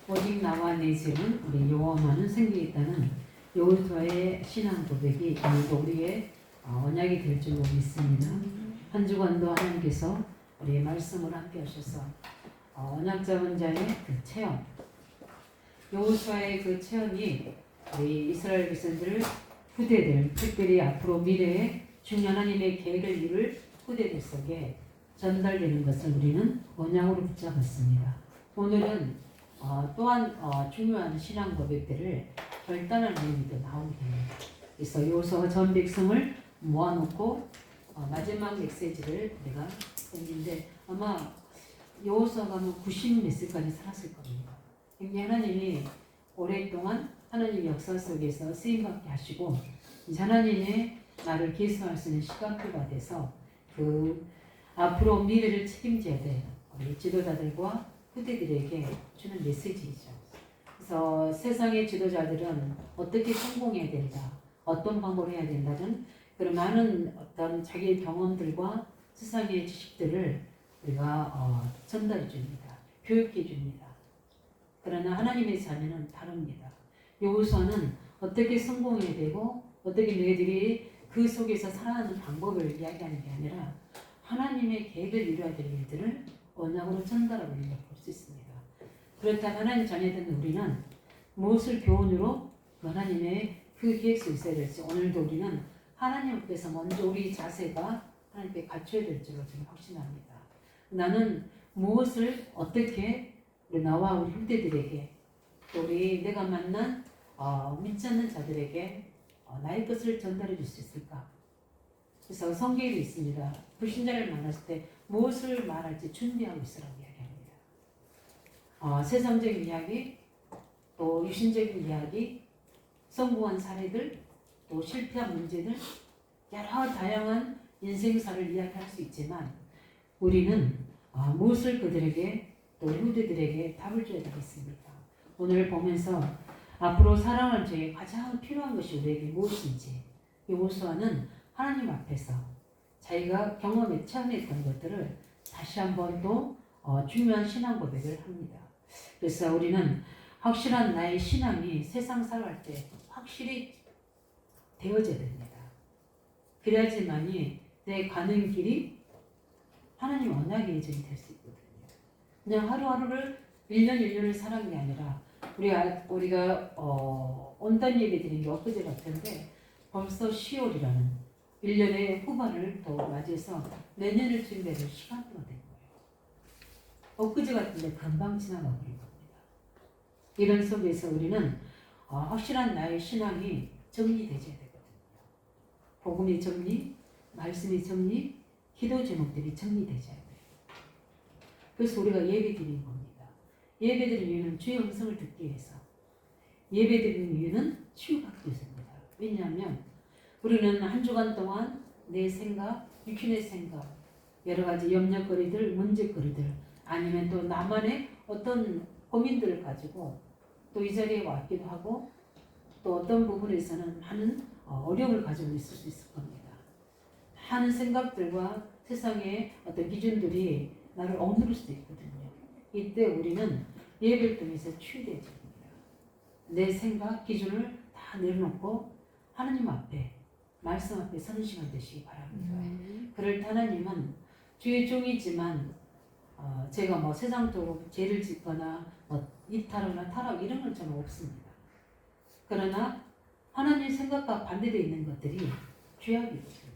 오직 나와 내 집은 우리 여호와만은 생기겠다는 여호수아의 신앙 고백이 오늘도 우리의 언약이 될 줄로 믿습니다. 한 주간도 하나님께서 우리의 말씀을 함께 하셔서 언약 잡은 자의 그 체험, 여호수아의 그 체험이 우리 이스라엘 백성들을 후대들, 특별히 앞으로 미래에 중요한 하나님의 계획을 이룰 후대들 속에 전달되는 것을 우리는 언약으로 붙잡았습니다. 오늘은 또한 중요한 신앙 고백들을 결단하는 의미도 나오게 됩니다. 그래서 여호수아가 전 백성을 모아놓고 마지막 메시지를 내가 했는데 아마 여호수아가 90몇 세까지 살았을 겁니다. 굉장히 하나님이 오랫동안 하나님 역사 속에서 쓰임받게 하시고 이제 하나님의 나를 계승할 수 있는 시간표가 돼서 그 앞으로 미래를 책임져야 될 우리 지도자들과 후대들에게 주는 메시지이죠. 그래서 세상의 지도자들은 어떻게 성공해야 된다, 어떤 방법을 해야 된다는 그런 많은 어떤 자기의 경험들과 세상의 지식들을 우리가 전달해 줍니다. 교육해 줍니다. 그러나 하나님의 자녀는 다릅니다. 여호수아는 어떻게 성공해야 되고 어떻게 너희들이 그 속에서 살아가는 방법을 이야기하는 게 아니라 하나님의 계획을 이루어야 될 일들을 언약으로 전달하고 있는 걸 볼 수 있습니다. 그렇다면 하나님 자녀된 우리는 무엇을 교훈으로 하나님의 그 계획 속에 있어야 될지 오늘도 우리는 하나님 앞에서 먼저 우리 자세가 하나님께 갖춰야 될 줄로 저는 확신합니다. 나는 무엇을 어떻게 우리 나와 우리 형제들에게 또 우리 내가 만난 믿지 않는 자들에게 나의 것을 전달해 줄 수 있을까? 그래서 성경에도 있습니다. 불신자를 만났을 때 무엇을 말할지 준비하고 있으라고 이야기합니다. 세상적인 이야기, 또 유신적인 이야기, 성공한 사례들, 또 실패한 문제들, 여러 다양한 인생사를 이야기할 수 있지만 우리는 무엇을 그들에게 또 후대들에게 답을 줘야 되겠습니까? 오늘 보면서 앞으로 살아갈 저에 가장 필요한 것이 우리에게 무엇인지 여호수아는 하나님 앞에서 자기가 경험에 체험했던 것들을 다시 한번 또 중요한 신앙 고백을 합니다. 그래서 우리는 확실한 나의 신앙이 세상 살아갈 때 확실히 되어져야 됩니다. 그래야지만이 내 가는 길이 하나님 언약의 예정이 될 수 있거든요. 그냥 하루하루를 1년 1년을 살아가는 게 아니라 우리가 온단 예배 드린 게 엊그제 같은데 벌써 10월이라는 1년의 후반을 더 맞이해서 내년을 준비할 시간표가 된 거예요. 엊그제 같은데 금방 지나가 버린 겁니다. 이런 속에서 우리는 확실한 나의 신앙이 정리되어야 되거든요. 복음의 정리, 말씀의 정리, 기도 제목들이 정리되어야 돼요. 그래서 우리가 예배 드리는 겁니다. 예배 드리는 이유는 주의 음성을 듣기 위해서. 예배 드리는 이유는 치유받기 위해서입니다. 왜냐하면 우리는 한 주간 동안 내 생각, 육신의 생각, 여러 가지 염려거리들, 문제거리들, 아니면 또 나만의 어떤 고민들을 가지고 또 이 자리에 왔기도 하고 또 어떤 부분에서는 많은 어려움을 가지고 있을 수 있을 겁니다. 많은 생각들과 세상의 어떤 기준들이 나를 억누를 수도 있거든요. 이때 우리는 예배를 통해서 치유되어집니다. 내 생각, 기준을 다 내려놓고 하나님 앞에 말씀 앞에 서는 시간 되시기 바랍니다. 그럴 때 하나님은 주의 종이지만 제가 세상적으로 죄를 짓거나 이탈하거나 타락 이런 건 저는 없습니다. 그러나 하나님 생각과 반대되어 있는 것들이 죄악이거든요.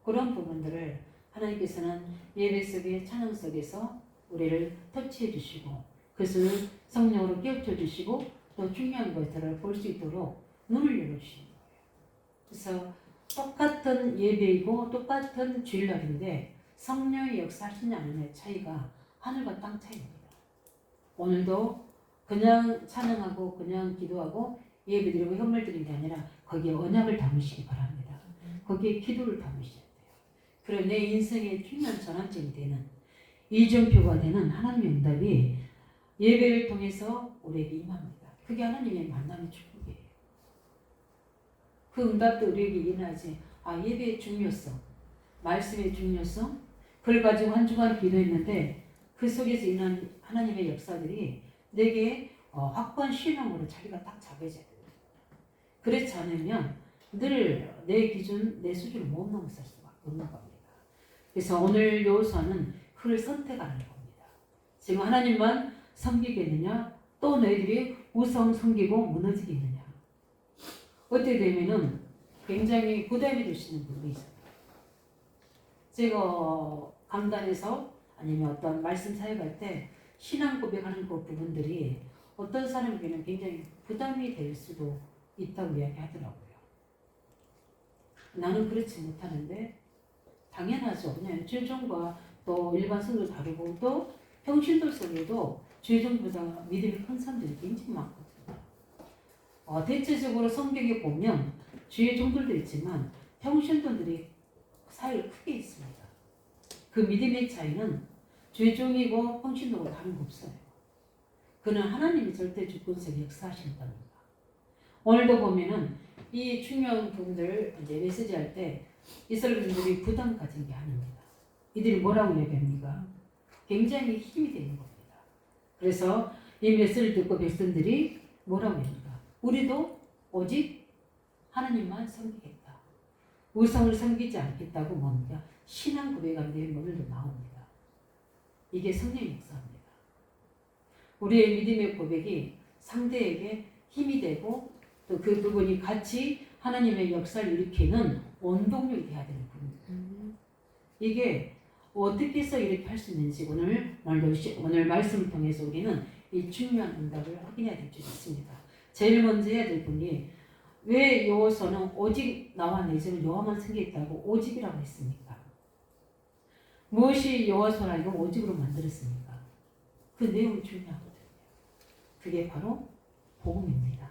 그런 부분들을 하나님께서는 예배 속에 찬양 속에서 우리를 터치해 주시고 그것을 성령으로 깨우쳐 주시고 또 중요한 것들을 볼 수 있도록 눈을 열어주시는 거예요. 그래서 똑같은 예배이고 똑같은 주일날인데 성령의 역사하시냐 안 하냐의 차이가 하늘과 땅 차이입니다. 오늘도 그냥 찬양하고 그냥 기도하고 예배드리고 현물드리는 게 아니라 거기에 언약을 담으시기 바랍니다. 거기에 기도를 담으셔야 돼요. 그리고 내 인생의 중요한 전환점이 되는 이정표가 되는 하나님의 응답이 예배를 통해서 우리에게 임합니다. 그게 하나님의 만남의 축복이에요. 그 응답도 우리에게 일어나지. 예배의 중요성, 말씀의 중요성, 그걸 가지고 한 주간 기도했는데 그 속에서 일어난 하나님의 역사들이 내게 확고한 신앙으로 자리가 딱 잡혀져야 됩니다. 그렇지 않으면 늘 내 기준, 내 수준을 못 넘어설 수밖에 없는 겁니다. 그래서 오늘 요소는 그를 선택하는 겁니다. 지금 하나님만 섬기겠느냐? 또 너희들이 우상 섬기고 무너지겠느냐? 어떻게 되면은 굉장히 부담이 될 수 있는 부분이 있어요. 제가 강단에서 아니면 어떤 말씀 사역할 때 신앙 고백하는 그 부분들이 어떤 사람에게는 굉장히 부담이 될 수도 있다고 이야기하더라고요. 나는 그렇지 못하는데 당연하죠. 그냥 죄종과 또 일반 성도 다르고 또 평신도 속에도 죄종보다 믿음이 큰 사람들이 굉장히 많거든요. 대체적으로 성경에 보면 죄종들도 있지만 평신도들이 사이를 크게 있습니다. 그 믿음의 차이는 죄종이고 평신도고 다른 거 없어요. 그는 하나님이 절대 주권세에 역사하시는 겁니다. 오늘도 보면은 이 중요한 부분들 이제 메시지 할 때 이스라엘인들이 부담 가진 게 아닙니다. 이들이 뭐라고 얘기합니까? 굉장히 힘이 되는 겁니다. 그래서 이 메시지를 듣고 백성들이 뭐라고 합니까? 우리도 오직 하나님만 섬기겠다. 우상을 섬기지 않겠다고 뭡니까? 신앙 고백하는 데 오늘도 나옵니다. 이게 성령의 역사입니다. 우리의 믿음의 고백이 상대에게 힘이 되고 또 그 부분이 같이 하나님의 역사를 일으키는 원동력이 돼야 되는 부분입니다. 이게 어떻게 해서 이렇게 할 수 있는지 오늘 말씀을 통해서 우리는 이 중요한 응답을 확인해야 될 줄 있습니다. 제일 먼저 해야 될 분이 왜 여호와서는 오직 나와 내 집은 여호와만 섬기겠다고 오직이라고 했습니까? 무엇이 여호와서라 이거 오직으로 만들었습니까? 그 내용이 중요하거든요. 그게 바로 복음입니다.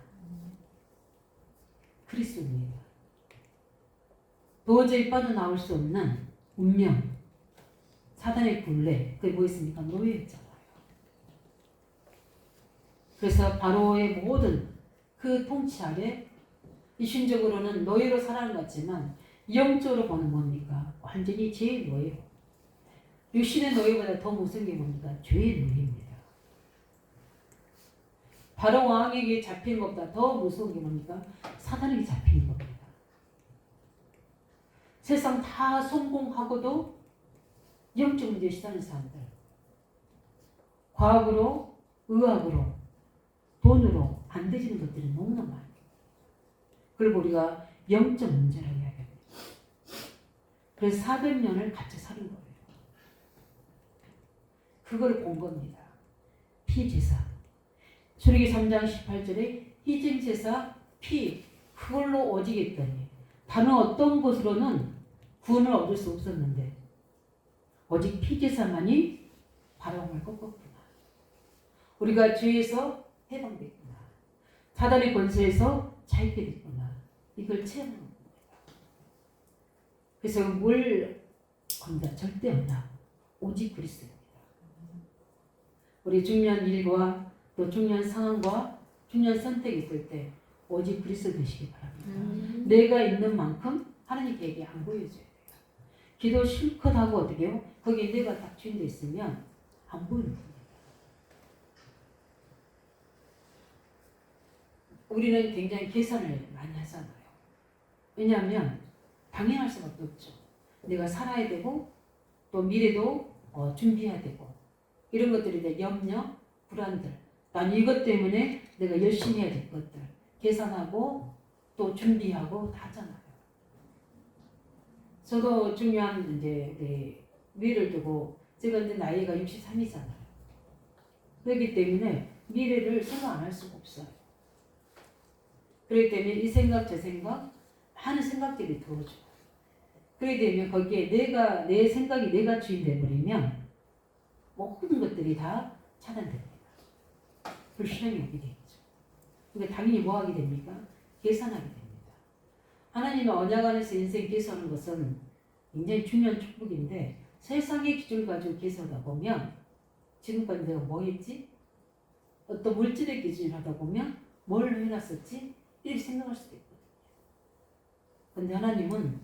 그리스도입니다. 도저히 빠져나올 수 없는 운명, 사단의 굴레, 그게 뭐였습니까? 노예였잖아요. 그래서 바로의 모든 그 통치 아래 이신적으로는 노예로 살아갔지만 영적으로 보는 뭡니까? 완전히 죄의 노예로. 육신의 노예보다 더 무서운 게 뭡니까? 죄의 노예입니다. 바로 왕에게 잡힌 것보다 더 무서운 게 뭡니까? 사단에게 잡히는 겁니다. 세상 다 성공하고도 영적 문제에 시달리는 사람들. 과학으로, 의학으로, 돈으로 안 되지는 것들이 너무나 많아요. 그리고 우리가 영적 문제라고 이야기합니다. 그래서 400년을 같이 사는 거예요. 그걸 본 겁니다. 피제사. 출애기 3장 18절에 희생제사 피 그걸로 오직했더니 다른 어떤 곳으로는 구원을 얻을 수 없었는데 오직 피제사만이 바라움을 꺾었구나. 우리가 죄에서 해방됐구나. 사단의 권세에서 자유케 됐구나. 이걸 체험하는 겁니다. 그래서 뭘 건다? 절대 없다. 오직 그리스도입니다. 우리 중요한 일과 또 중요한 상황과 중요한 선택이 있을 때 오직 그리스도 되시기 바랍니다. 내가 있는 만큼 하나님께 안 보여줘야 돼요. 기도 실컷 하고 어떻게 해요? 거기에 내가 딱 주인돼 있으면 안 보이는 겁니다. 우리는 굉장히 계산을 많이 하잖아요. 왜냐하면 당연할 수밖에 없죠. 내가 살아야 되고 또 미래도 준비해야 되고 이런 것들이 내 염려, 불안들 난 이것 때문에 내가 열심히 해야 될 것들 계산하고 또 준비하고 다 하잖아요. 저도 중요한 이제 미래를 두고 제가 이제 나이가 63이잖아요. 그렇기 때문에 미래를 생각 안 할 수가 없어요. 그렇기 때문에 이 생각 저 생각 하는 생각들이 들어오죠. 그렇게 되면 거기에 내 생각이 내가 주인 되버리면 모든 것들이 다 차단됩니다. 불신앙이 오게 되겠죠. 그러니까 당연히 뭐 하게 됩니까? 계산하게 됩니다. 하나님의 언약 안에서 인생 계산하는 것은 굉장히 중요한 축복인데 세상의 기준을 가지고 계산하다 보면 지금까지 내가 뭐 했지? 어떤 물질의 기준을 하다 보면 뭘 해놨었지? 이렇게 생각할 수도 있거든요. 그런데 하나님은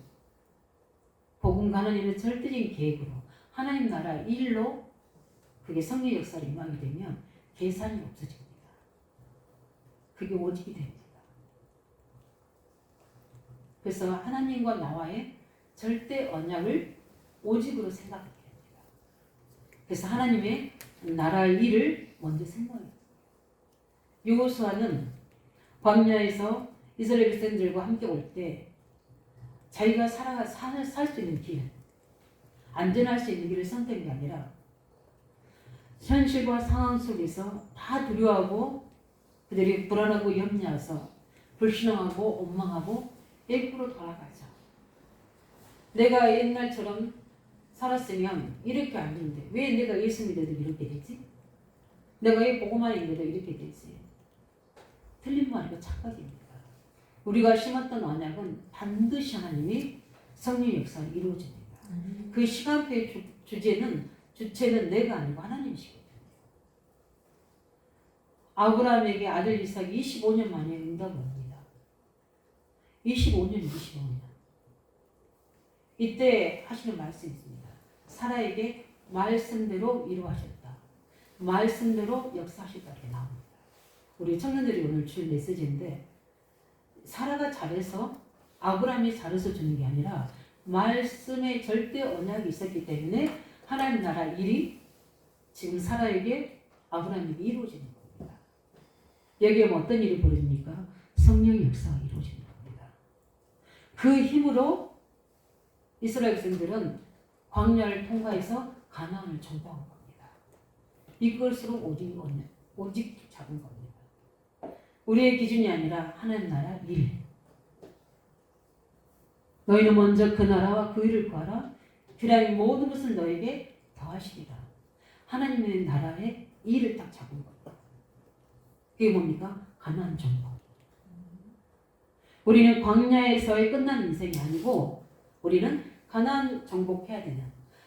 복음과 하나님의 절대적인 계획으로 하나님 나라 일로 그게 성령 역사를 임하게 되면 계산이 없어집니다. 그게 오직이 됩니다. 그래서 하나님과 나와의 절대 언약을 오직으로 생각하게 됩니다. 그래서 하나님의 나라 일을 먼저 생각해요. 여호수아는 광야에서 이스라엘 백성들과 함께 올 때 자기가 살 수 있는 길, 안전할 수 있는 길을 선택한 게 아니라 현실과 상황 속에서 다 두려워하고 그들이 불안하고 염려해서 불신앙하고 원망하고 F로 돌아가죠. 내가 옛날처럼 살았으면 이렇게 안 되는데 왜 내가 예수 믿어도 이렇게 되지? 내가 이 복음만 읽어도 이렇게 되지? 틀린 말이고 착각입니다. 우리가 심었던 언약은 반드시 하나님이 성령 역사를 이루어집니다. 그 시간표의 주체는 내가 아니고 하나님이시거든요. 아브라함에게 아들 이삭이 25년 만에 응답을 옵니다. 25년. 이때 하시는 말씀이 있습니다. 사라에게 말씀대로 이루하셨다. 말씀대로 역사하셨다. 이렇게 나옵니다. 우리 청년들이 오늘 줄 메시지인데 사라가 잘해서 아브라함이 잘해서 주는 게 아니라 말씀에 절대 언약이 있었기 때문에 하나님 나라 일이 지금 사라에게 아브라함에게 이루어지는 겁니다. 여기에 어떤 일이 벌어집니까? 성령의 역사가 이루어지는 겁니다. 그 힘으로 이스라엘 백성들은 광야를 통과해서 가나안을 정복한 겁니다. 이것으로 오직 잡은 겁니다. 우리의 기준이 아니라 하나님 나라 일. 너희는 먼저 그 나라와 그 일을 구하라. 그리하면 모든 것을 너에게 더하시리라. 하나님의 나라의 일을 딱 잡은 겁니다. 그게 뭡니까? 가나안 정복. 우리는 광야에서의 끝난 인생이 아니고 우리는 가나안 정복해야 되는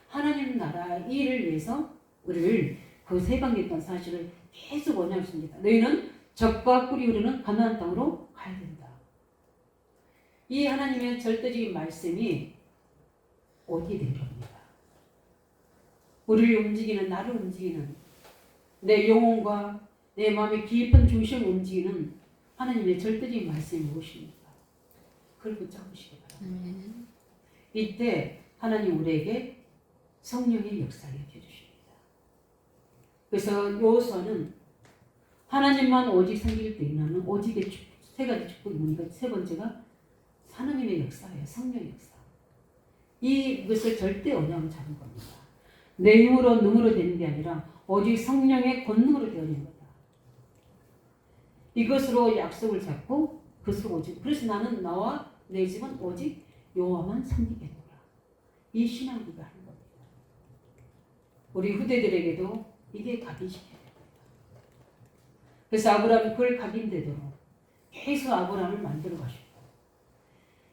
하나님 나라 일을 위해서 우리를 그 세방했던 사실을 계속 원하십니다. 너희는 적과 꿀이 흐르는 가나안 땅으로 가야 된다. 이 하나님의 절대적인 말씀이 어디에 된 겁니다. 우리를 움직이는, 나를 움직이는, 내 영혼과 내 마음의 깊은 중심을 움직이는 하나님의 절대적인 말씀이 무엇입니까? 그걸 붙잡으시기 바랍니다. 이때 하나님 우리에게 성령의 역사를 해주십니다. 그래서 여호수아는 하나님만 오직 섬길 때 일어나는 오직의 세 가지 축복이 뭡니까? 세 번째가 하나님의 역사예요. 성령의 역사. 이것을 절대 언약으로 잡은 겁니다. 내 힘으로 능으로 되는 게 아니라 오직 성령의 권능으로 되어지는 거다. 이것으로 약속을 잡고 그것으로 오직. 그래서 나는 나와 내 집은 오직 여호와만 섬기겠노라. 이 신앙 우리가 하는 겁니다. 우리 후대들에게도 이게 각인시켜야 됩니다. 그래서 아브라함이 그걸 각인되도록 계속 아브라함을 만들어 가셨고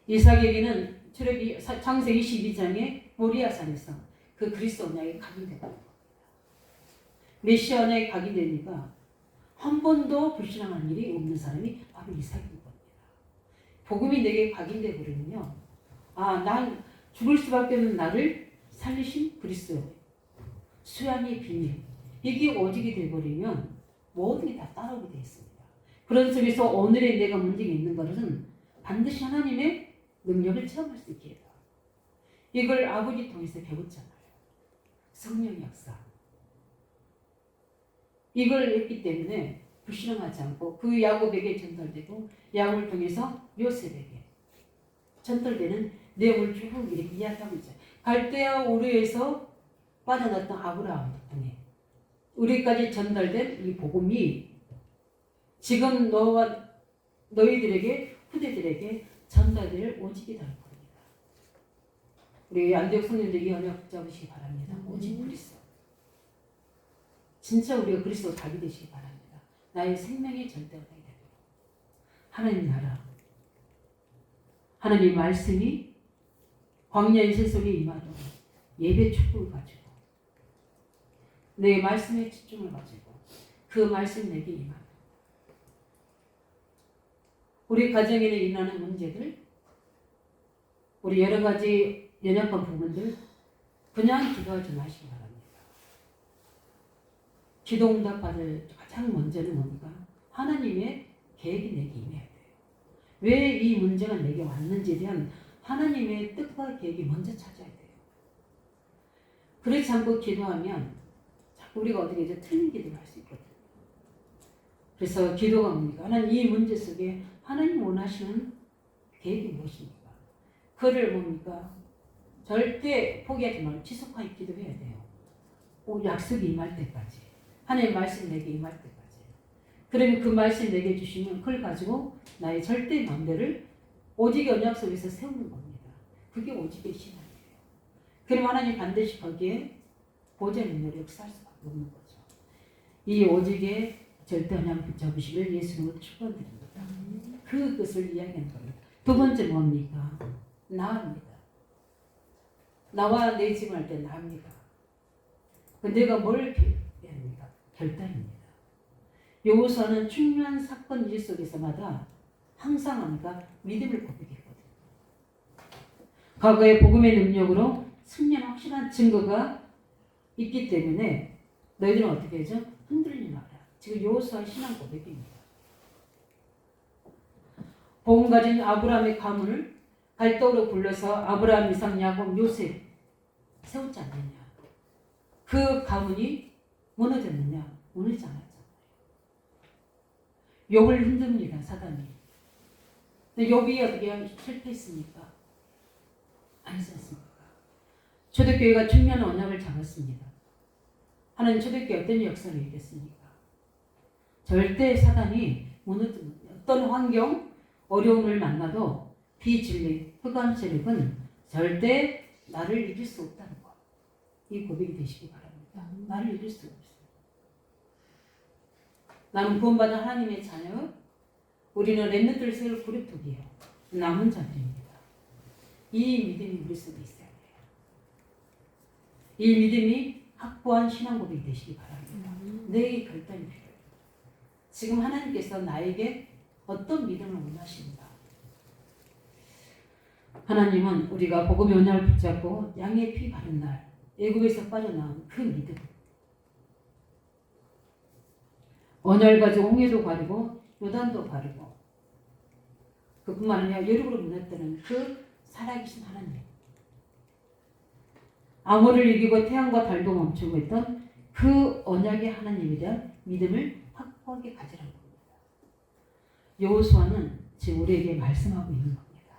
이삭에게는 창세기 22장의 모리아산에서 그 그리스도 언약이 각인되는 겁니다. 메시아 언약이 각인되니까 한 번도 불신앙한 일이 없는 사람이 바로 이삭인 겁니다. 복음이 내게 각인돼 버리면요, 난 죽을 수밖에 없는 나를 살리신 그리스도 수양의 비밀, 이게 오직이 되어버리면 모든 게 다 따라오게 되어 있습니다. 그런 속에서 오늘의 내가 문제가 있는 것은 반드시 하나님의 능력을 체험할 수 있게 해요. 이걸 아버지 통해서 배웠잖아요. 성령의 역사. 이걸 했기 때문에 불신앙하지 않고 그 야곱에게 전달되고 야곱을 통해서 요셉에게 전달되는 내용을 쭉 이렇게 이야기하고 있어요. 갈대아 우르에서 빠져났던 아브라함 덕분에 우리까지 전달된 이 복음이 지금 너와 너희들에게 후대들에게 전달될 오직이 될 겁니다. 우리 안디옥 성령들 이 언약 붙잡으시기 바랍니다. 오직 그리스도. 진짜 우리가 그리스도 닭이 되시기 바랍니다. 나의 생명의 절대가 되게 됩니다. 하나님 나라, 하나님 말씀이 광야 인생 속에 임하도록 예배 축복을 가지고 내 말씀에 집중을 가지고 그 말씀 내게 임하도록 우리 가정에는 일어나는 문제들, 우리 여러 가지 연약한 부분들 그냥 기도하지 마시기 바랍니다. 기도 응답받을 가장 가장 먼저는 뭡니까? 하나님의 계획이 내게 임해야 돼요. 왜 이 문제가 내게 왔는지에 대한 하나님의 뜻과 계획이 먼저 찾아야 돼요. 그렇지 않고 기도하면 자꾸 우리가 어떻게 이제 틀린 기도를 할 수 있거든요. 그래서 기도가 뭡니까? 하나님 이 문제 속에 하나님 원하시는 계획이 무엇입니까? 그를 뭡니까? 절대 포기하지 말고 지속하게 기도해야 돼요. 약속이 임할 때까지. 하나님 말씀 내게 임할 때까지. 그러면 그 말씀 내게 주시면 그걸 가지고 나의 절대 마음대를 오직의 언약 속에서 세우는 겁니다. 그게 오직의 신앙이에요. 그럼 하나님 반드시 거기에 보좌의 능력을 역사할 수밖에 없는 거죠. 이 오직의 절대 언약 붙잡으시길 예수님으로 축원드립니다. 그것을 이야기하는 겁니다. 두 번째 뭡니까? 나입니다. 나와 내 집을 할 때 나입니다. 내가 뭘 합니까? 결단입니다. 여호수아는 중요한 사건 일 속에서마다 항상 합니까? 믿음을 고백했거든요. 과거의 복음의 능력으로 승리한 확실한 증거가 있기 때문에 너희들은 어떻게 하죠? 흔들리지 마라. 지금 여호수아의 신앙 고백입니다. 복음 가진 아브라함의 가문을 갈대로 굴러서 아브라함, 이삭, 야곱, 요셉 세웠지 않느냐. 그 가문이 무너졌느냐? 무너지지 않았잖아요. 욥을 흔듭니다, 사단이. 근데 욥이 어떻게 실패했습니까? 아니지 않습니까? 초대교회가 중요한 언약을 잡았습니다. 하나님 초대교회 어떤 역사를 이뤘습니까? 절대 사단이 무너지는 어떤 환경, 어려움을 만나도 비진리, 흑암 세력은 절대 나를 이길 수 없다는 것. 이 고백이 되시기 바랍니다. 나를 이길 수 없어요. 나는 구원받은 하나님의 자녀, 우리는 렘넌트를 세울 그룹독이에요. 남은 자들입니다. 이 믿음이 우리 속에 있어야 돼요. 이 믿음이 확고한 신앙 고백이 되시기 바랍니다. 내 결단이 필요해요. 지금 하나님께서 나에게 어떤 믿음을 원하십니다. 하나님은 우리가 복음의 언약을 붙잡고 양의 피 바른 날 애굽에서 빠져나온 그 믿음, 언약을 가지고 홍해도 가르고 요단도 가르고 그뿐만 아니라 여리고로 무너뜨리는 그 살아계신 하나님, 암호를 이기고 태양과 달도 멈추고 있던 그 언약의 하나님에 대한 믿음을 확고하게 가지라는 겁니다. 여호수아는 지금 우리에게 말씀하고 있는 겁니다.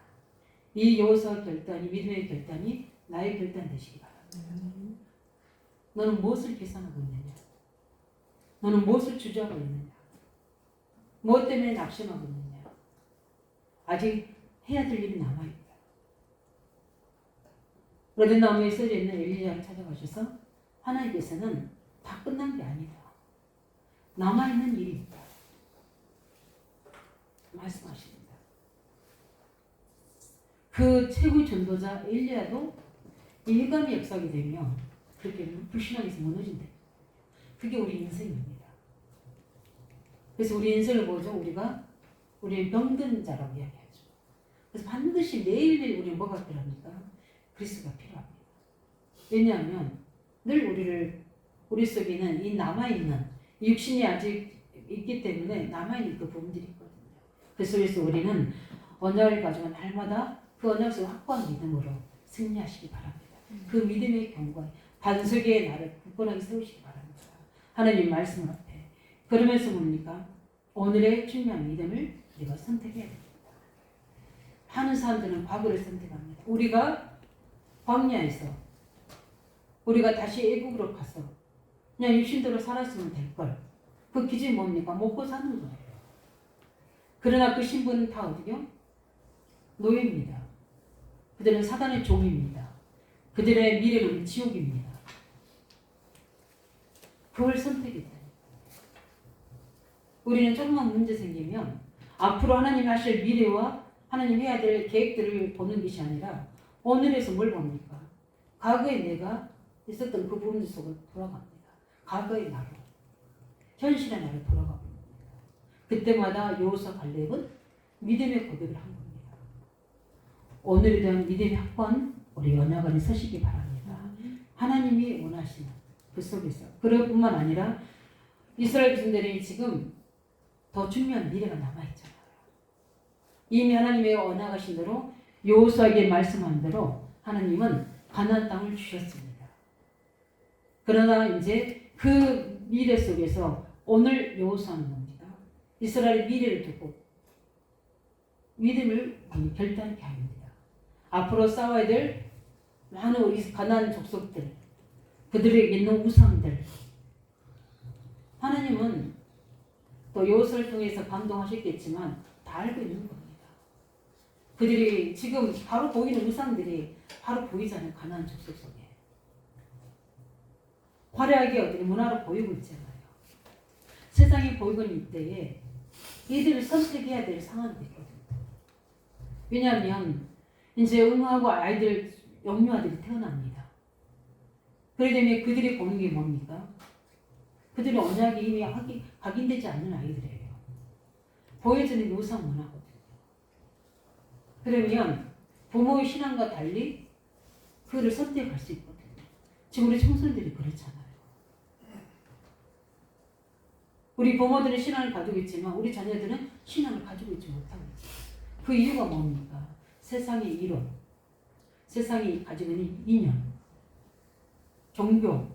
이 여호수아 결단이, 믿음의 결단이 나의 결단 되시기 바랍니다. 너는 무엇을 계산하고 있느냐? 너는 무엇을 주저하고 있느냐? 무엇 때문에 낙심하고 있느냐? 아직 해야 될 일이 남아있다. 로덴나무에 써져 있는 엘리야를 찾아가셔서 하나님께서는 다 끝난 게 아니다. 남아있는 일이 있다. 말씀하십니다. 그 최고 전도자 엘리야도 일감이 역사하게 되면 그렇게 불신앙에서 무너진다. 그게 우리 인생입니다. 그래서 우리 인생을 보죠. 우리의 병든 자라고 이야기하죠. 그래서 반드시 매일매일 우리는 뭐가 필요합니까? 그리스도가 필요합니다. 왜냐하면 늘 우리 속에 있는 이 남아있는 육신이 아직 있기 때문에 남아있는 그 부분들이 있거든요. 그 속에서 우리는 언약을 가지고 날마다 그 언약 속에 확고한 믿음으로 승리하시기 바랍니다. 그 믿음의 경과 반석의 나를 굳건하게 세우시기 바랍니다. 하나님 말씀 앞에. 그러면서 뭡니까? 오늘의 중요한 믿음을 우리가 선택해야 됩니다. 많은 사람들은 과거를 선택합니다. 우리가 광야에서 우리가 다시 애국으로 가서 그냥 육신대로 살았으면 될걸. 그 기준이 뭡니까? 먹고 사는 거예요. 그러나 그 신분은 다 어디요? 노예입니다. 그들은 사단의 종입니다. 그들의 미래는 지옥입니다. 그걸 선택했다. 우리는 조금만 문제 생기면 앞으로 하나님 하실 미래와 하나님 해야 될 계획들을 보는 것이 아니라 오늘에서 뭘 봅니까? 과거에 내가 있었던 그 부분 속으로 돌아갑니다. 과거의 나로, 현실의 나로 돌아가 봅니다. 그때마다 여호수아 갈렙은 믿음의 고백을 한 겁니다. 오늘에 대한 믿음의 확고한 우리 언약안에 서시기 바랍니다. 하나님이 원하시는 그 속에서 그럴 뿐만 아니라 이스라엘 백성들이 지금 더 중요한 미래가 남아있잖아요. 이미 하나님의 언약하신 대로 여호수아에게 말씀한 대로 하나님은 가나안 땅을 주셨습니다. 그러나 이제 그 미래 속에서 오늘 여호수아는 뭡니까? 이스라엘의 미래를 두고 믿음을 결단케 합니다. 앞으로 싸워야 될 많은 우리 가나안 족속들, 그들에게 있는 우상들, 하나님은 또 여호수아를 통해서 감동하셨겠지만 다 알고 있는 겁니다. 그들이 지금 바로 보이는 우상들이 바로 보이잖아요. 가나안 족속 속에 화려하게 어떻게 문화로 보이고 있잖아요. 세상에 보이고 있는 이때에 이들을 선택해야 될 상황이 됐거든요. 왜냐하면 이제 응하고 아이들 영유아들이 태어납니다. 그러기 때문에 그들이 보는 게 뭡니까? 그들의 언약이 이미 각인되지 않는 아이들이에요. 보여지는 우상 문화거든요. 그러면 부모의 신앙과 달리 그를 선택할 수 있거든요. 지금 우리 청소년들이 그렇잖아요. 우리 부모들은 신앙을 가지고 있지만 우리 자녀들은 신앙을 가지고 있지 못하고 있어요. 그 이유가 뭡니까? 세상의 이론, 세상이 가지고 있는 이념, 종교,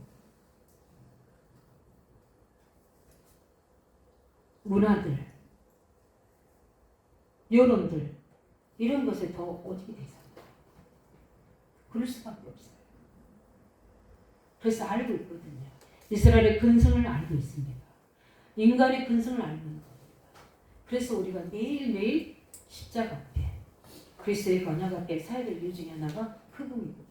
문화들, 여론들, 이런 것에 더 오직이 되잖아요. 그럴 수밖에 없어요. 그래서 알고 있거든요. 이스라엘의 근성을 알고 있습니다. 인간의 근성을 알고 있는 겁니다. 그래서 우리가 매일매일 십자가 앞에 그리스도의 언약 앞에 사야 될 이유 중에 하나가 흑음이거든요.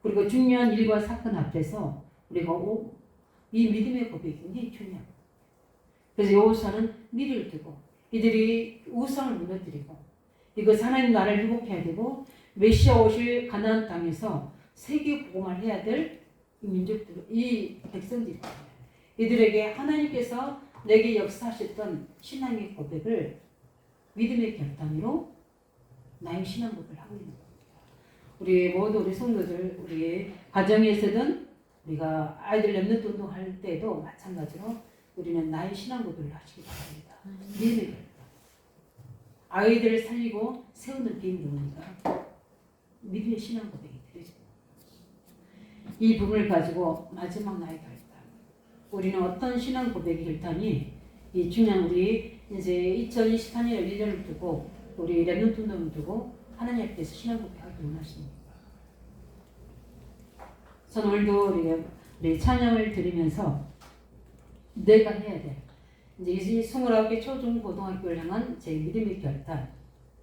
그리고 중요한 일과 사건 앞에서 우리가 이 믿음의 고백이 굉장히 중요합니다. 그래서 여호수아는 미래를 두고 이들이 우상을 무너뜨리고 이것 하나님 나라를 회복해야 되고 메시아 오실 가나안 땅에서 세계 복음을 해야 될 이 민족들, 이 백성들입니다. 이들에게 하나님께서 내게 역사하셨던 신앙의 고백을 믿음의 결단으로 나의 신앙 고백을 하고 있는 겁니다. 우리 모두 우리 성도들 우리 가정에서든 우리가 아이들 렘넌트 운동할 때도 마찬가지로 우리는 나의 신앙 고백을 하시기 바랍니다. 믿음의 결단. 아이들을 살리고 세우는 비밀이 뭡니까? 믿음의 신앙 고백이 되어집니다. 이 부분을 가지고 마지막 나의 결단. 우리는 어떤 신앙 고백의 결단이 이 중요한 우리 이제 2024년 1년을 두고 우리 렘넌트 운동을 두고 하나님 앞에서 신앙 고백하기 원하십니까? 저는 오늘도 우리 찬양을 드리면서 내가 해야 돼. 이제 29개 초중 고등학교를 향한 제 믿음의 결단.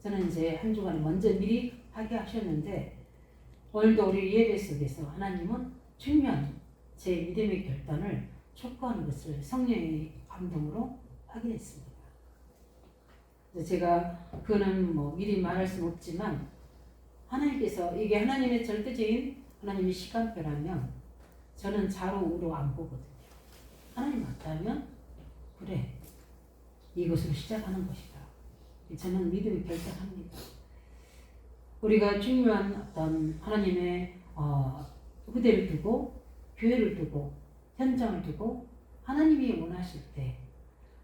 저는 이제 한 주간에 먼저 미리 하게 하셨는데 오늘도 우리 예배 속에서 하나님은 중요한 제 믿음의 결단을 촉구하는 것을 성령의 감동으로 확인했습니다. 제가 그거는 뭐 미리 말할 수는 없지만 하나님께서 이게 하나님의 절대적인 하나님의 시간표라면 저는 좌우로 안 보거든요. 하나님 맞다면 그래 이것으로 시작하는 것이다. 저는 믿음을 결단합니다. 우리가 중요한 어떤 하나님의 후대를 두고 교회를 두고 현장을 두고 하나님이 원하실 때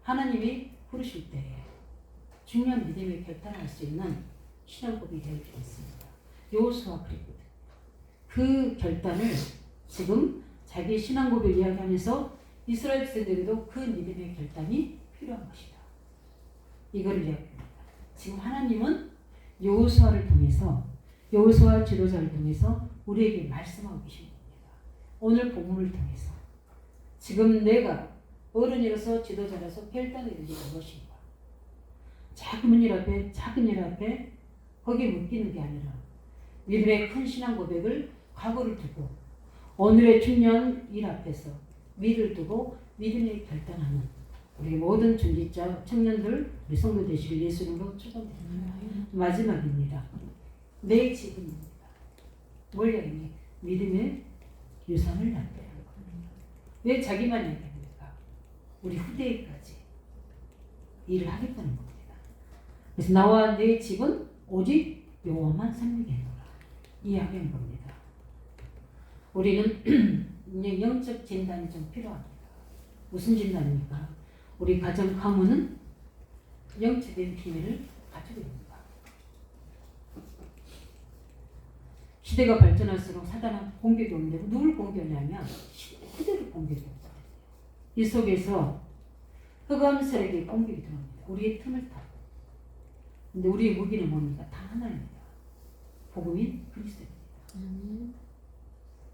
하나님이 부르실 때 중요한 믿음을 결단할 수 있는 신앙 고백이 되어 있습니다. 여호수아 그랬거든요. 그 결단을 지금 자기의 신앙 고백을 이야기하면서 이스라엘 백성들에게도 그 믿음의 결단이 필요한 것이다. 이걸 이야기합니다. 지금 하나님은 여호수아를 통해서 여호수아 지도자를 통해서 우리에게 말씀하고 계신 겁니다. 오늘 본문을 통해서 지금 내가 어른이라서 지도자라서 결단을 내리는 것인가. 작은 일 앞에 거기에 묶이는 게 아니라 믿음의 큰 신앙 고백을 각오를 두고 오늘의 중요한 일 앞에서 미를 두고 믿음의 결단하는 우리 모든 중직자 청년들 우리 성도 되시길 예수님으로 축원드립니다. 마지막입니다. 내 집입니다. 뭘 얘기해? 믿음의 유산을 남겨야 합니다. 왜 자기만 얘기합니까? 우리 후대까지 일을 하겠다는 겁니다. 그래서 나와 내 집은 오직 여호와만 섬기겠노라 이야기한 겁니다. 우리는 영적 진단이 좀 필요합니다. 무슨 진단입니까? 우리 가정 가문은 영적인 비밀을 가지고 있는가? 시대가 발전할수록 사단은 공격이 오는데 누굴 공격하냐면 시대 그대로 공격이 오거든요. 이 속에서 흑암 세력이 공격이 들어옵니다. 우리의 틈을 타고. 근데 우리의 무기는 뭡니까? 다 하나입니다. 복음인 그리스도입니다.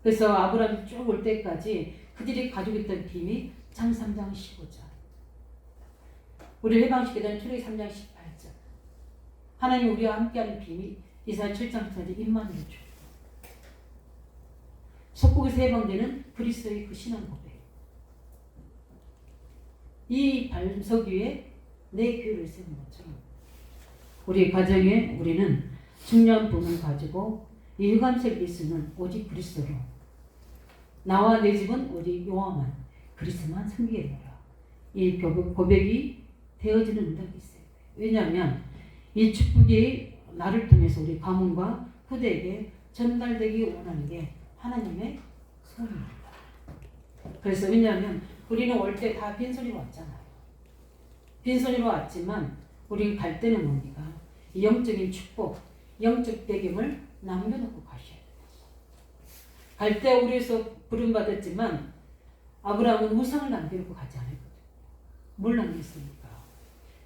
그래서 아브라함이 쭉 올 때까지 그들이 가지고 있던 비밀 장 3장 15절 우리 해방시키던 출애굽기 3장 18절 하나님 우리와 함께하는 비밀 이사야 7장까지 임마누엘 주 속국에서 해방되는 그리스도의 그 신앙 고백 이 반석 위에 내 교회를 세우는 것처럼 우리 가정에 우리는 중요한 부분을 가지고 이 흑암색 리스는 오직 그리스도로 나와 내 집은 오직 여호와만 그리스도만 섬기겠노라 이 고백이 되어지는 응답이 있어요. 왜냐하면 이 축복이 나를 통해서 우리 가문과 후대에게 전달되기 원하는 게 하나님의 소원입니다. 그래서 왜냐하면 우리는 올 때 다 빈손으로 왔잖아요. 빈손으로 왔지만 우리 갈 때는 뭡니까? 이 영적인 축복, 영적 배경을 남겨놓고 가셔야 돼요. 갈 때 우리에서 부름받았지만 아브라함은 우상을 남겨놓고 가지 않았거든요. 뭘 남겼습니까?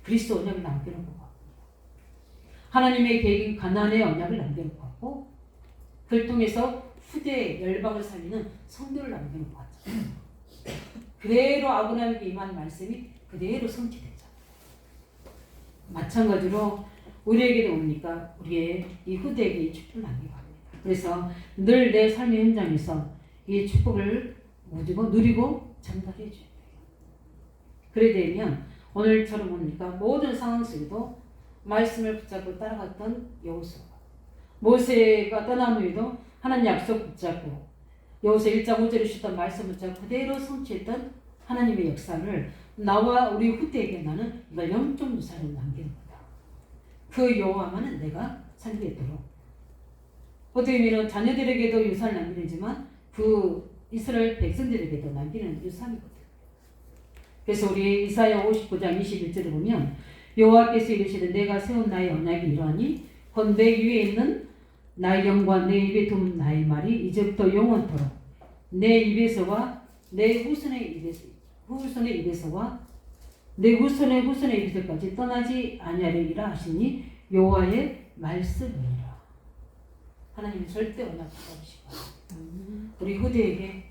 그리스도 언약을 남겨놓고 갔고 하나님의 계획인 가나안의 언약을 남겨놓고 갔고 그를 통해서 후대의 열방을 살리는 성도를 남겨놓고 갔잖아요. 그대로 아브라함에게 임한 말씀이 그대로 성취됐잖아요. 마찬가지로 우리에게도 옵니까? 우리의 이 후대에게 이 축복을 남기고 합니다. 그래서 늘 내 삶의 현장에서 이 축복을 누리고 전달해 줘야 돼요. 그래 되면 오늘처럼 뭡니까? 모든 상황 속에도 말씀을 붙잡고 따라갔던 여호수아 모세가 떠난 후에도 하나님 약속 붙잡고 여호수아 1장 5절에 주셨던 말씀 붙잡고 그대로 성취했던 하나님의 역사를 나와 우리 후대에게 나는 이걸 영적 유산을 남기는 거다. 그 여호와만은 내가 살리도록 어떻게 보면 자녀들에게도 유산을 남기지만 그 이스라엘 백성들에게도 남기는 유산이거든요. 그래서 우리 이사야 59장 21절에 보면 여호와께서 이르시되 내가 세운 나의 언약이 이러하니 곧 내 위에 있는 나의 영과 내 입에 둔 나의 말이 이제부터 영원토록 내 입에서와 내 후손의 입에서와 내 후손의 입에서까지 떠나지 아니하리라 하시니 여호와의 말씀이니라. 하나님은 절대 언약 없으시고 우리 후대에게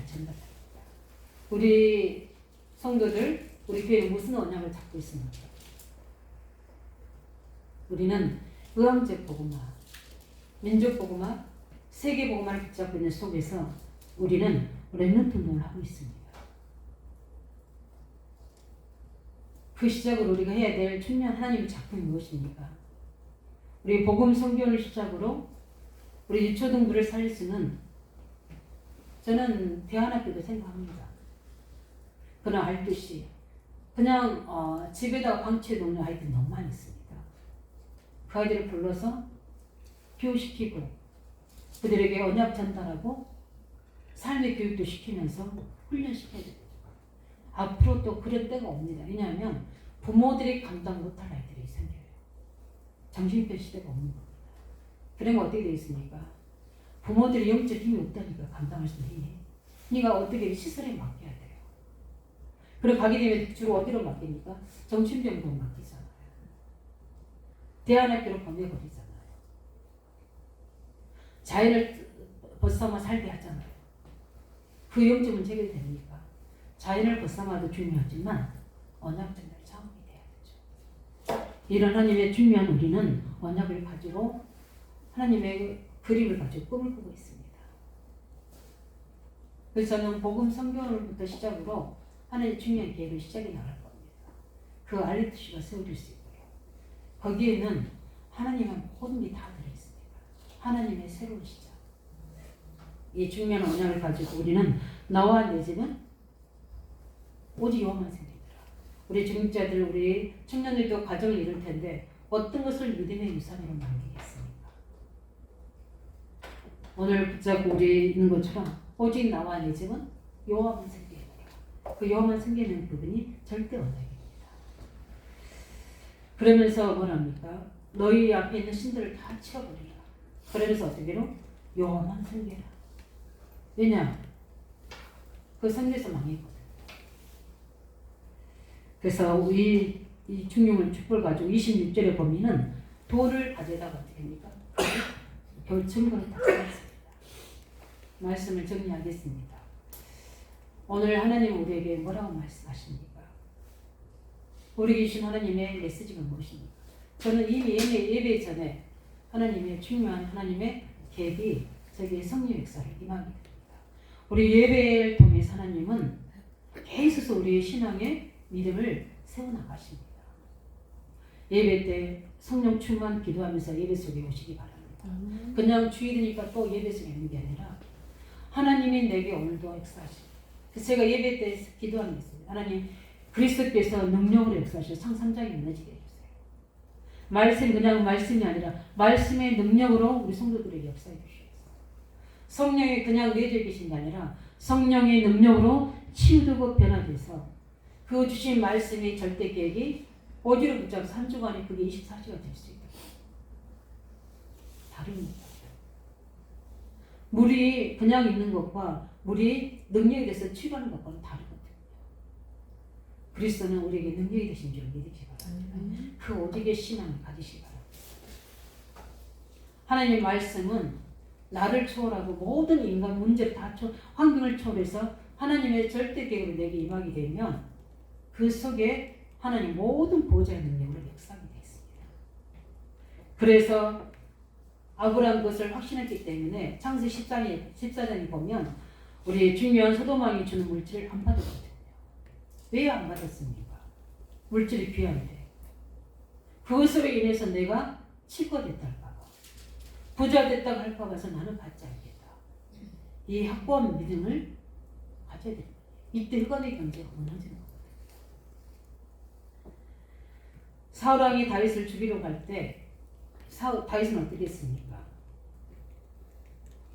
전달합니다. 우리 성도들 우리 교회는 무슨 언약을 잡고 있습니까? 우리는 의왕적 복음화, 민족 복음화, 세계 복음화를 붙잡고 있는 속에서 우리는 렘넌트 운동을 하고 있습니다. 그 시작으로 우리가 해야 될 중요한 하나님의 작품이 무엇입니까? 우리 복음 성경을 시작으로 우리 유초등부를 살릴 수는 저는 대안학교도 생각합니다. 그러나 알듯이 그냥 집에다가 방치해 놓는 아이들이 너무 많이 있습니다. 그 아이들을 불러서 교육시키고 그들에게 언약 전달하고 삶의 교육도 시키면서 훈련시켜야 됩니다. 앞으로 또 그럴 때가 옵니다. 왜냐하면 부모들이 감당 못할 아이들이 생겨요. 정신병 시대가 없는 겁니다. 그러면 어떻게 되어 있습니까? 부모들이 영적 힘이 없다니까 감당할 수 있는 힘이. 그러니까 어떻게 시설에 맡겨야 돼요. 그리고 가게 되면 주로 어디로 맡깁니까? 정신병동 맡기잖아요. 대안학교로 보내버리잖아요. 자연을 벗삼아 살게 하잖아요. 그 영적 문제가 됩니까? 자연을 벗삼아도 중요하지만 언약전을 자원이 돼야 되죠. 이런 하나님의 중요한 우리는 언약을 가지고 하나님의 그림을 가지고 꿈을 꾸고 있습니다. 그래서 저는 복음 성경으로부터 시작으로 하나님의 중요한 계획을 시작해 나갈 겁니다. 그 알리트시가 세워질 수 있고요. 거기에는 하나님의 모든 게 다 들어있습니다. 하나님의 새로운 시작. 이 중요한 언약을 가지고 우리는 나와 내 집은 오직 여호와만 섬기리라. 우리 중직자들, 우리 청년들도 가정을 이룰 텐데 어떤 것을 믿음의 유산으로 남기겠습니까? 오늘 붙잡고 우리 있는 것처럼 오직 나와 내 집은 여호와만 섬기리라. 그 여호와만 섬기는 그분이 절대 언약입니다. 그러면서 뭐랍니까? 너희 앞에 있는 신들을 다 치워버리라. 그러면서 어떻게 해요? 여호와만 섬겨라. 왜냐? 그 섬겨서 망했거든. 그래서 우리 이 중용을 축복을 가지고 26절에 보면은 돌을 가져다가 어떻게 합니까? 결정으로 다 쌓았습니다. 말씀을 정리하겠습니다. 오늘 하나님 우리에게 뭐라고 말씀하십니까? 우리 계신 하나님의 메시지가 무엇입니까? 저는 이미 예배 전에 하나님의 중요한 하나님의 계획이 저기에 성령 역사를 임하게 됩니다. 우리 예배를 통해서 하나님은 계속 우리의 신앙의 믿음을 세워나가십니다. 예배 때 성령 충만 기도하면서 예배 속에 오시기 바랍니다. 그냥 주일이니까 또 예배 속에 있는 게 아니라 하나님이 내게 오늘도 역사하십니다. 그래서 제가 예배 때 기도하는 게 있습니다. 하나님 그리스도께서 능력으로 역사하셔 상상장이 무너지게 해주세요. 말씀 그냥 말씀이 아니라 말씀의 능력으로 우리 성도들에게 역사해 주시옵소서. 성령이 그냥 내재 계신 게 아니라 성령의 능력으로 치유되고 변화돼서 그 주신 말씀의 절대 계획이 어디로 붙잡아서 한 주간에 그게 24시간 될 수 있다. 다릅니다. 물이 그냥 있는 것과 물이 능력이 돼서 치유하는 것과는 다르거든요. 그리스도는 우리에게 능력이 되신 줄 믿으시기 바랍니다. 그 오직의 신앙을 가지시기 바랍니다. 하나님 말씀은 나를 초월하고 모든 인간 문제를 다 환경을 초월해서 하나님의 절대 계획으로 내게 임하게 되면 그 속에 하나님 모든 보좌의 능력으로 역사하게 되어 있습니다. 그래서 아브라함 것을 확신했기 때문에 창세기 14장에 보면 우리 중요한 소돔왕이 주는 물질을 안 받았거든요. 왜 안 받았습니까? 물질이 귀한데. 그것으로 인해서 내가 치과됐다 할까봐, 부자 됐다고 할까 봐서 나는 받지 않겠다. 이 확고한 믿음을 가져야 됩니다. 이때 흑암의 경제가 무너지는 거거든요. 사울왕이 다윗을 죽이러 갈 때 다윗은 어떻게 했습니까?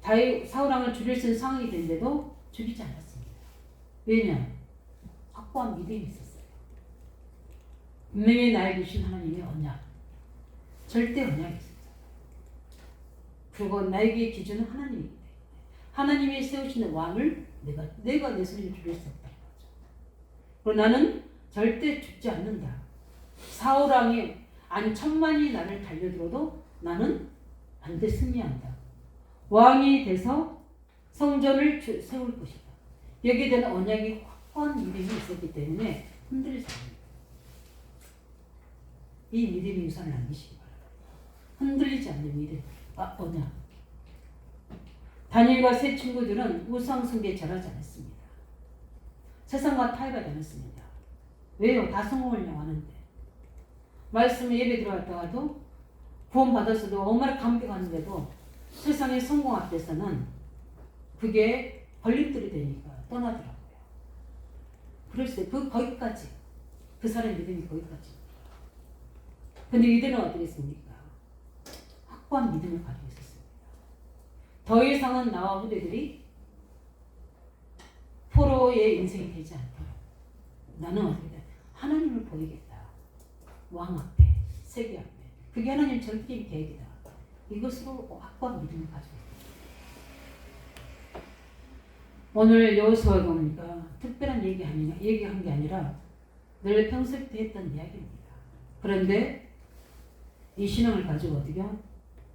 사울왕을 죽일 수 있는 상황이 된데도 죽이지 않았습니다. 왜냐? 확고한 믿음이 있었어요. 분명히 나에게 주신 하나님의 언약, 절대 언약이 있었어요. 그리고 나에게 기준은 하나님이기 때문에 하나님이 세우시는 왕을 내가 내 손으로 죽일 수 없다는 거죠. 그리고 나는 절대 죽지 않는다. 사울왕이 천만이 나를 달려들어도 나는 반드시 승리한다. 왕이 돼서 성전을 세울 것이다. 여기에 대한 언약이 확고한 믿음이 있었기 때문에 흔들리지 않습니다. 이 믿음이 우선을 남기시기 바랍니다. 흔들리지 않는 믿음, 언약. 다니엘과 세 친구들은 우상 숭배에 절하지 않았습니다. 세상과 타협하지 않았습니다. 왜요? 다 성공을 영하는데. 말씀에 예배 들어갔다가도 구원받았어도 얼마나 감격하는데도 세상의 성공 앞에서는 그게 걸림돌이 되니까 떠나더라고요. 그랬어요. 거기까지. 그 사람의 믿음이 거기까지. 근데 이들은 어떻겠습니까? 확고한 믿음을 가지고 있었습니다. 더 이상은 나와 후대들이 포로의 인생이 되지 않도록 나는 어떻게 돼? 하나님을 보이겠다. 왕 앞에, 세계 앞에. 그게 하나님 절대적인 계획이다. 이것으로 확고한 믿음을 가지고 있습니다. 오늘 여호수아가 뭡니까? 특별한 얘기한 게 아니라 늘 평소부터 했던 이야기입니다. 그런데 이 신앙을 가지고 어떻게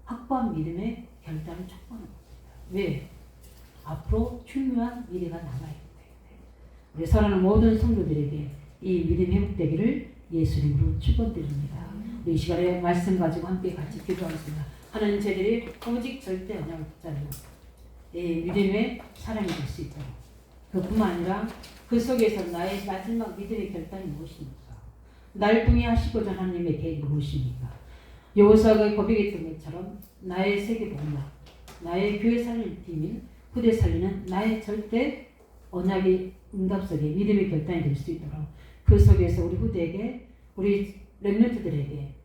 확고한 믿음의 결단을 촉구하는 겁니다. 왜? 앞으로 중요한 미래가 남아있기 때문에 우리 사랑하는 모든 성도들에게 이 믿음이 회복되기를 예수님으로 축원드립니다. 이 시간에 말씀 가지고 함께 같이 기도하겠습니다. 하나님 저희들이 오직 절대 언약을 붙잡는 이 믿음의 사람이 될 수 있도록 그뿐만 아니라 그 속에서 나의 마지막 믿음의 결단이 무엇입니까? 날 통해 하시고자 하나님의 계획이 무엇입니까? 여호수아가 고백했던 것처럼 나의 세계 복락, 나의 교회 살리는 팀인 후대 살리는 나의 절대 언약의 응답 속에 믿음의 결단이 될 수 있도록 그 속에서 우리 후대에게, 우리 렘넌트들에게,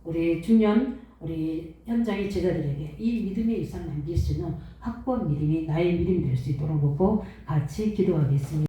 우리 중년, 우리 현장의 제자들에게 이 믿음의 유산을 남길 수 있는 확고한 믿음이 나의 믿음이 될 수 있도록 보고 같이 기도하겠습니다.